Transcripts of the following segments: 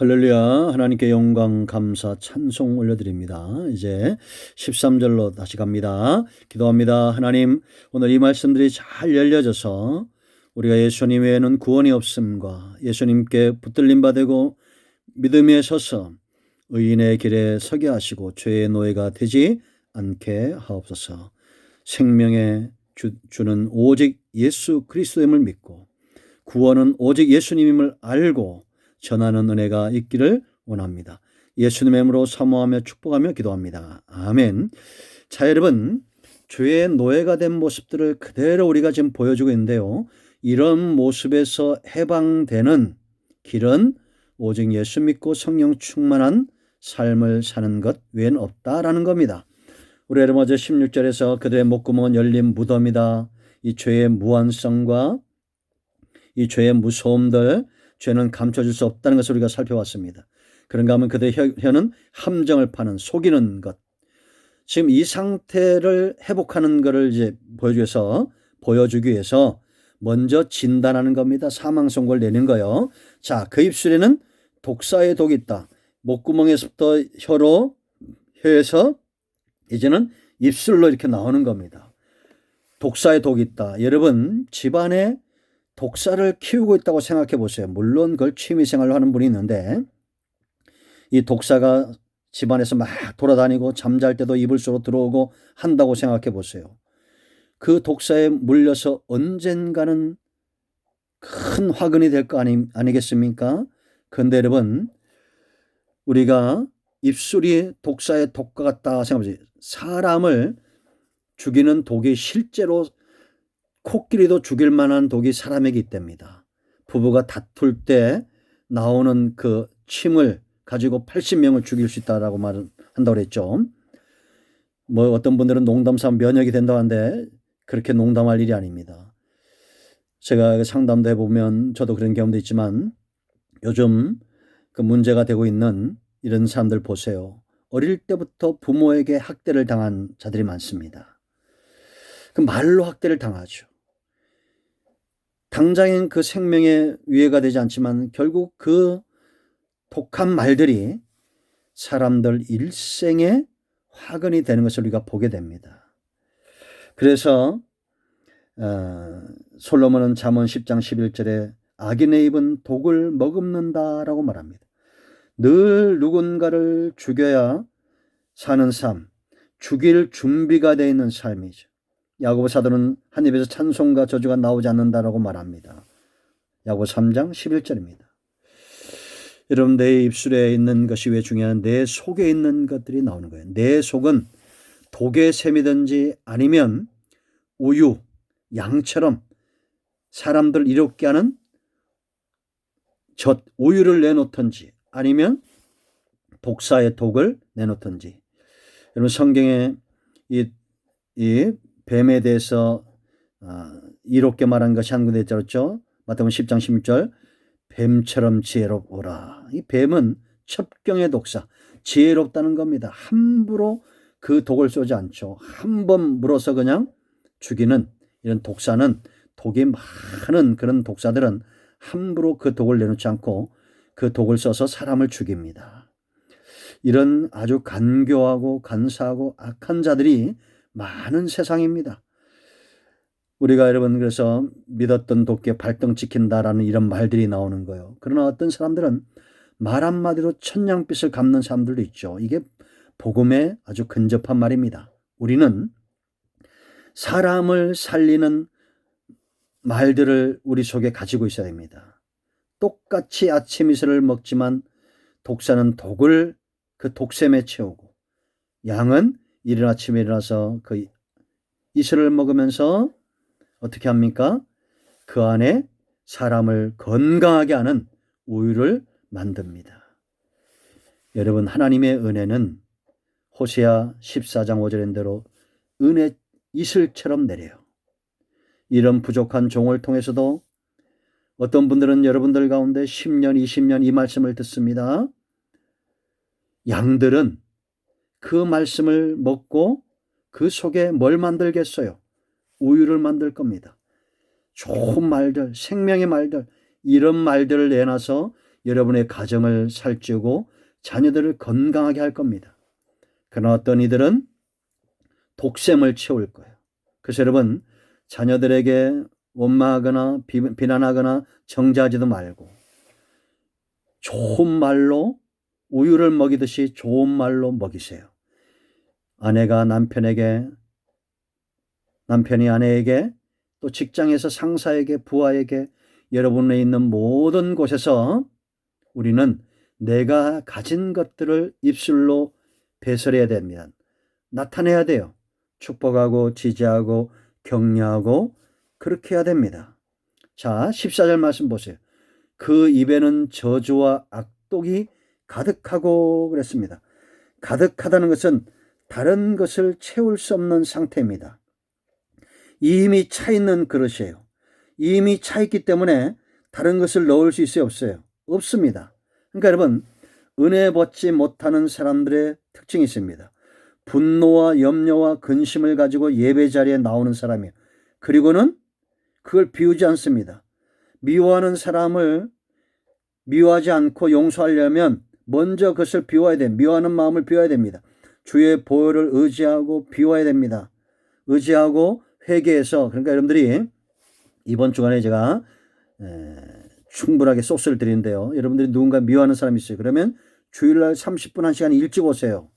할렐루야. 하나님께 영광, 감사, 찬송 올려드립니다. 이제 13절로 다시 갑니다. 기도합니다. 하나님, 오늘 이 말씀들이 잘 열려져서 우리가 예수님 외에는 구원이 없음과 예수님께 붙들림 받고 믿음에 서서 의인의 길에 서게 하시고 죄의 노예가 되지 않게 하옵소서. 생명의 주는 오직 예수 그리스도임을 믿고 구원은 오직 예수님임을 알고 전하는 은혜가 있기를 원합니다. 예수님의 이름으로 사모하며 축복하며 기도합니다. 아멘. 자, 여러분, 죄의 노예가 된 모습들을 그대로 우리가 지금 보여주고 있는데요. 이런 모습에서 해방되는 길은 오직 예수 믿고 성령 충만한 삶을 사는 것 외엔 없다라는 겁니다. 우리 여러분 어제 16절에서 그들의 목구멍은 열린 무덤이다. 이 죄의 무한성과 이 죄의 무서움들, 죄는 감춰질 수 없다는 것을 우리가 살펴봤습니다. 그런가 하면 그들의 혀는 함정을 파는 속이는 것. 지금 이 상태를 회복하는 것을 이제 보여주기 위해서 먼저 진단하는 겁니다. 사망 선고를 내는 거요. 자, 그 입술에는 독사의 독이 있다. 목구멍에서부터 혀에서 이제는 입술로 이렇게 나오는 겁니다. 독사의 독이 있다. 여러분, 집안에 독사를 키우고 있다고 생각해 보세요. 물론 그걸 취미생활로 하는 분이 있는데 이 독사가 집안에서 막 돌아다니고 잠잘 때도 이불 속으로 들어오고 한다고 생각해 보세요. 그 독사에 물려서 언젠가는 큰 화근이 될 거 아니겠습니까? 그런데 여러분, 우리가 입술이 독사의 독과 같다 생각해보세요. 사람을 죽이는 독이 실제로 코끼리도 죽일 만한 독이 사람에게 있답니다. 부부가 다툴 때 나오는 그 침을 가지고 80명을 죽일 수 있다라고 한다고 그랬죠. 뭐 어떤 분들은 농담삼아 면역이 된다고 하는데 그렇게 농담할 일이 아닙니다. 제가 상담도 해보면 저도 그런 경험도 있지만 요즘 그 문제가 되고 있는 이런 사람들 보세요. 어릴 때부터 부모에게 학대를 당한 자들이 많습니다. 그 말로 학대를 당하죠. 당장엔 그 생명에 위해가 되지 않지만 결국 그 독한 말들이 사람들 일생에 화근이 되는 것을 우리가 보게 됩니다. 그래서 솔로몬은 잠언 10장 11절에 악인의 입은 독을 머금는다라고 말합니다. 늘 누군가를 죽여야 사는 삶, 죽일 준비가 되어 있는 삶이죠. 야고보 사도는 한 입에서 찬송과 저주가 나오지 않는다라고 말합니다. 야고보 3장 11절입니다. 여러분, 내 입술에 있는 것이 왜 중요한? 내 속에 있는 것들이 나오는 거예요. 내 속은 독의 샘이든지 아니면 우유, 양처럼 사람들 이롭게 하는 우유를 내놓든지 아니면 독사의 독을 내놓든지. 여러분, 성경에 이 뱀에 대해서 이롭게 말한 것이 한 군데 있죠. 마태복음 10장 16절 뱀처럼 지혜롭오라. 이 뱀은 첩경의 독사, 지혜롭다는 겁니다. 함부로 그 독을 쏘지 않죠. 한 번 물어서 그냥 죽이는 이런 독사는, 독이 많은 그런 독사들은 함부로 그 독을 내놓지 않고 그 독을 써서 사람을 죽입니다. 이런 아주 간교하고 간사하고 악한 자들이 많은 세상입니다. 우리가 여러분 그래서 믿었던 도끼에 발등 찍힌다라는 이런 말들이 나오는 거예요. 그러나 어떤 사람들은 말 한마디로 천냥빚을 갚는 사람들도 있죠. 이게 복음에 아주 근접한 말입니다. 우리는 사람을 살리는 말들을 우리 속에 가지고 있어야 됩니다. 똑같이 아침 이슬을 먹지만 독사는 독을 그 독샘에 채우고 양은 이른 아침에 일어나서 그 이슬을 먹으면서 어떻게 합니까? 그 안에 사람을 건강하게 하는 우유를 만듭니다. 여러분, 하나님의 은혜는 호세아 14장 5절인 대로 은혜 이슬처럼 내려요. 이런 부족한 종을 통해서도 어떤 분들은 여러분들 가운데 10년, 20년 이 말씀을 듣습니다. 양들은 그 말씀을 먹고 그 속에 뭘 만들겠어요? 우유를 만들 겁니다. 좋은 말들, 생명의 말들, 이런 말들을 내놔서 여러분의 가정을 살찌우고 자녀들을 건강하게 할 겁니다. 그러나 어떤 이들은 독샘을 채울 거예요. 그래서 여러분, 자녀들에게 원망하거나 비난하거나 정죄하지도 말고 좋은 말로, 우유를 먹이듯이 좋은 말로 먹이세요. 아내가 남편에게, 남편이 아내에게, 또 직장에서 상사에게, 부하에게, 여러분에 있는 모든 곳에서 우리는 내가 가진 것들을 입술로 배설해야 됩니다. 나타내야 돼요. 축복하고 지지하고 격려하고 그렇게 해야 됩니다. 자, 14절 말씀 보세요. 그 입에는 저주와 악독이 가득하고 그랬습니다. 가득하다는 것은 다른 것을 채울 수 없는 상태입니다. 이미 차 있는 그릇이에요. 이미 차 있기 때문에 다른 것을 넣을 수 있어요, 없어요? 없습니다. 그러니까 여러분, 은혜 받지 못하는 사람들의 특징이 있습니다. 분노와 염려와 근심을 가지고 예배 자리에 나오는 사람이에요. 그리고는 그걸 비우지 않습니다. 미워하는 사람을 미워하지 않고 용서하려면 먼저 그것을 비워야 돼요. 미워하는 마음을 비워야 됩니다. 주의 보혈을 의지하고 비워야 됩니다. 의지하고 회개해서. 그러니까 여러분들이 이번 주간에 제가 충분하게 소스를 드리는데요. 여러분들이 누군가 미워하는 사람이 있어요. 그러면 주일날 30분 1시간 일찍 오세요.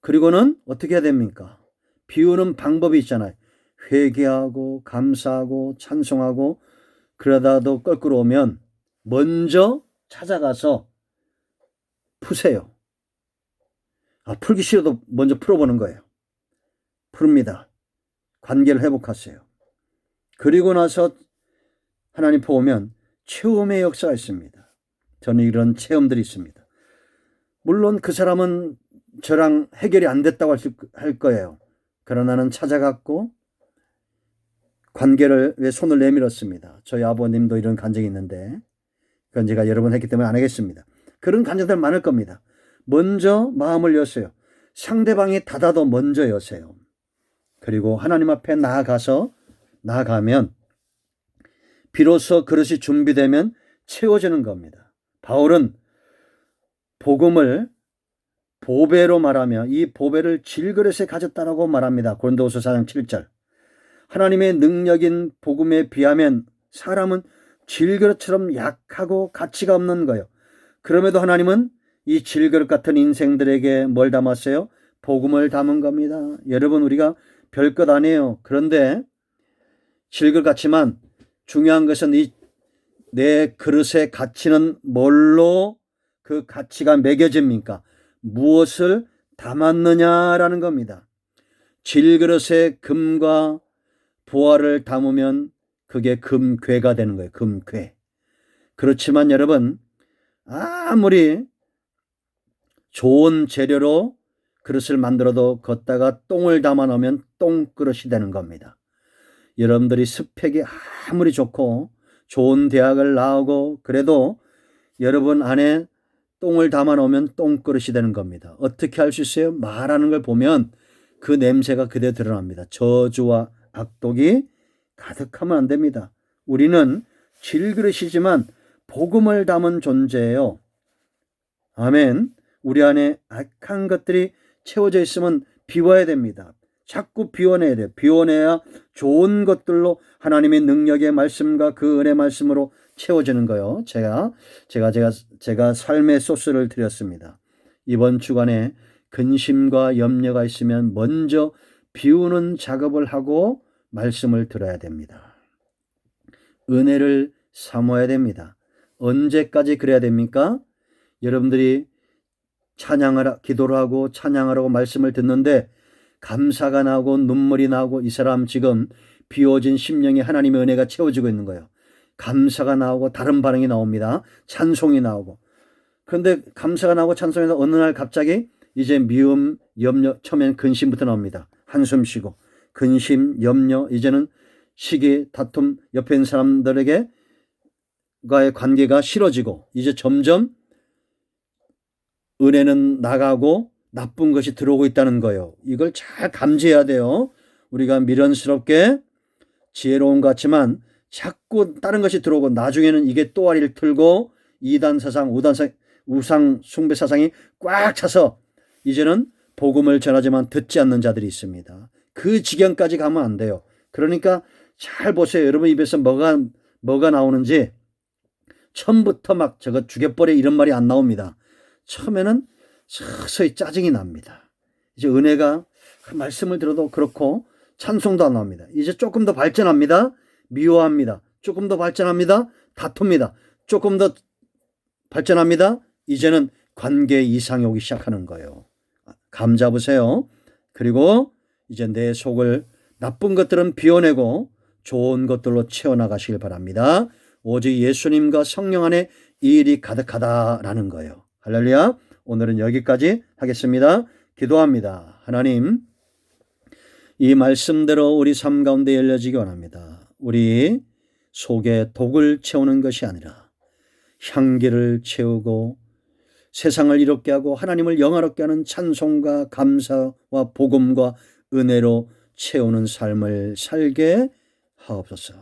그리고는 어떻게 해야 됩니까? 비우는 방법이 있잖아요. 회개하고 감사하고 찬송하고 그러다도 껄끄러 오면 먼저 찾아가서 푸세요. 풀기 싫어도 먼저 풀어보는 거예요. 풉니다. 관계를 회복하세요. 그리고 나서 하나님 보면 체험의 역사가 있습니다. 저는 이런 체험들이 있습니다. 물론 그 사람은 저랑 해결이 안 됐다고 할 거예요. 그러나 나는 찾아갔고 관계를 왜 손을 내밀었습니다. 저희 아버님도 이런 간증이 있는데 그건 제가 여러 번 했기 때문에 안 하겠습니다. 그런 간증들 많을 겁니다. 먼저 마음을 여세요. 상대방이 닫아도 먼저 여세요. 그리고 하나님 앞에 나아가면 비로소 그릇이 준비되면 채워지는 겁니다. 바울은 복음을 보배로 말하며 이 보배를 질그릇에 가졌다라고 말합니다. 고린도후서 4장 7절. 하나님의 능력인 복음에 비하면 사람은 질그릇처럼 약하고 가치가 없는 거예요. 그럼에도 하나님은 이 질그릇 같은 인생들에게 뭘 담았어요? 복음을 담은 겁니다. 여러분, 우리가 별것 아니에요. 그런데 질그릇 같지만 중요한 것은 내 그릇의 가치는 뭘로 그 가치가 매겨집니까? 무엇을 담았느냐라는 겁니다. 질그릇에 금과 보화를 담으면 그게 금괴가 되는 거예요. 금괴. 그렇지만 여러분, 아무리 좋은 재료로 그릇을 만들어도 걷다가 똥을 담아 놓으면 똥그릇이 되는 겁니다. 여러분들이 스펙이 아무리 좋고 좋은 대학을 나오고 그래도 여러분 안에 똥을 담아 놓으면 똥그릇이 되는 겁니다. 어떻게 할 수 있어요? 말하는 걸 보면 그 냄새가 그대로 드러납니다. 저주와 악독이 가득하면 안 됩니다. 우리는 질그릇이지만 복음을 담은 존재예요. 아멘. 우리 안에 악한 것들이 채워져 있으면 비워야 됩니다. 자꾸 비워내야 돼요. 비워내야 좋은 것들로 하나님의 능력의 말씀과 그 은혜 말씀으로 채워지는 거요. 제가 삶의 소스를 드렸습니다. 이번 주간에 근심과 염려가 있으면 먼저 비우는 작업을 하고 말씀을 들어야 됩니다. 은혜를 사모해야 됩니다. 언제까지 그래야 됩니까? 여러분들이 기도를 하고 찬양하라고 말씀을 듣는데 감사가 나고 눈물이 나고 이 사람 지금 비워진 심령에 하나님의 은혜가 채워지고 있는 거예요. 감사가 나오고 다른 반응이 나옵니다. 찬송이 나오고. 그런데 감사가 나오고 찬송이 나오고 어느 날 갑자기 이제 미움, 염려, 처음엔 근심부터 나옵니다. 한숨 쉬고 근심, 염려, 이제는 시기, 다툼, 옆에 있는 사람들에게과의 관계가 싫어지고 이제 점점 은혜는 나가고 나쁜 것이 들어오고 있다는 거예요. 이걸 잘 감지해야 돼요. 우리가 미련스럽게 지혜로운 것 같지만 자꾸 다른 것이 들어오고 나중에는 이게 또아리를 틀고 이단 사상, 우상 숭배 사상이 꽉 차서 이제는 복음을 전하지만 듣지 않는 자들이 있습니다. 그 지경까지 가면 안 돼요. 그러니까 잘 보세요. 여러분 입에서 뭐가 나오는지. 처음부터 막 저거 죽여버려 이런 말이 안 나옵니다. 처음에는 서서히 짜증이 납니다. 이제 은혜가 말씀을 들어도 그렇고 찬송도 안 나옵니다. 이제 조금 더 발전합니다. 미워합니다. 조금 더 발전합니다. 다툽니다. 조금 더 발전합니다. 이제는 관계 이상이 오기 시작하는 거예요. 감 잡으세요. 그리고 이제 내 속을 나쁜 것들은 비워내고 좋은 것들로 채워나가시길 바랍니다. 오직 예수님과 성령 안에 이 일이 가득하다라는 거예요. 할렐루야. 오늘은 여기까지 하겠습니다. 기도합니다. 하나님, 이 말씀대로 우리 삶 가운데 열려지기 원합니다. 우리 속에 독을 채우는 것이 아니라 향기를 채우고 세상을 이롭게 하고 하나님을 영화롭게 하는 찬송과 감사와 복음과 은혜로 채우는 삶을 살게 하옵소서.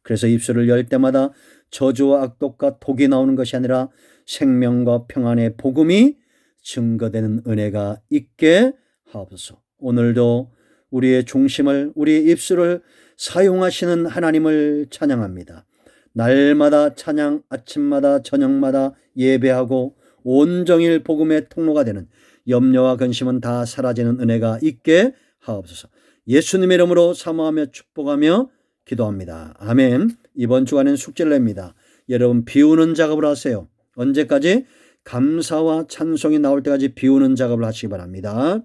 그래서 입술을 열 때마다 저주와 악독과 독이 나오는 것이 아니라 생명과 평안의 복음이 증거되는 은혜가 있게 하옵소서. 오늘도 우리의 중심을, 우리의 입술을 사용하시는 하나님을 찬양합니다. 날마다 찬양, 아침마다 저녁마다 예배하고 온종일 복음의 통로가 되는 염려와 근심은 다 사라지는 은혜가 있게 하옵소서. 예수님의 이름으로 사모하며 축복하며 기도합니다. 아멘. 이번 주간엔 숙제를 냅니다. 여러분 비우는 작업을 하세요. 언제까지? 감사와 찬송이 나올 때까지 비우는 작업을 하시기 바랍니다.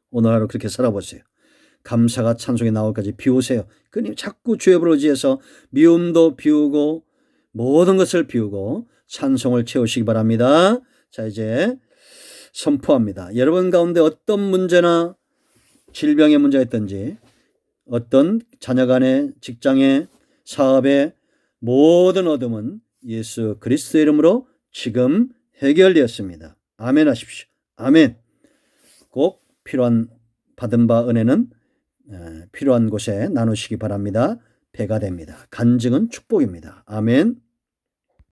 오늘 하루 그렇게 살아보세요. 감사가 찬송이 나올 때까지 비우세요. 그님 자꾸 주의 법을 의지해서 미움도 비우고 모든 것을 비우고 찬송을 채우시기 바랍니다. 자, 이제 선포합니다. 여러분 가운데 어떤 문제나 질병의 문제가 있든지 어떤 자녀 간의 직장의 사업의 모든 어둠은 예수 그리스도의 이름으로 지금 해결되었습니다. 아멘 하십시오. 아멘. 꼭 받은 바 은혜는 필요한 곳에 나누시기 바랍니다. 배가 됩니다. 간증은 축복입니다. 아멘.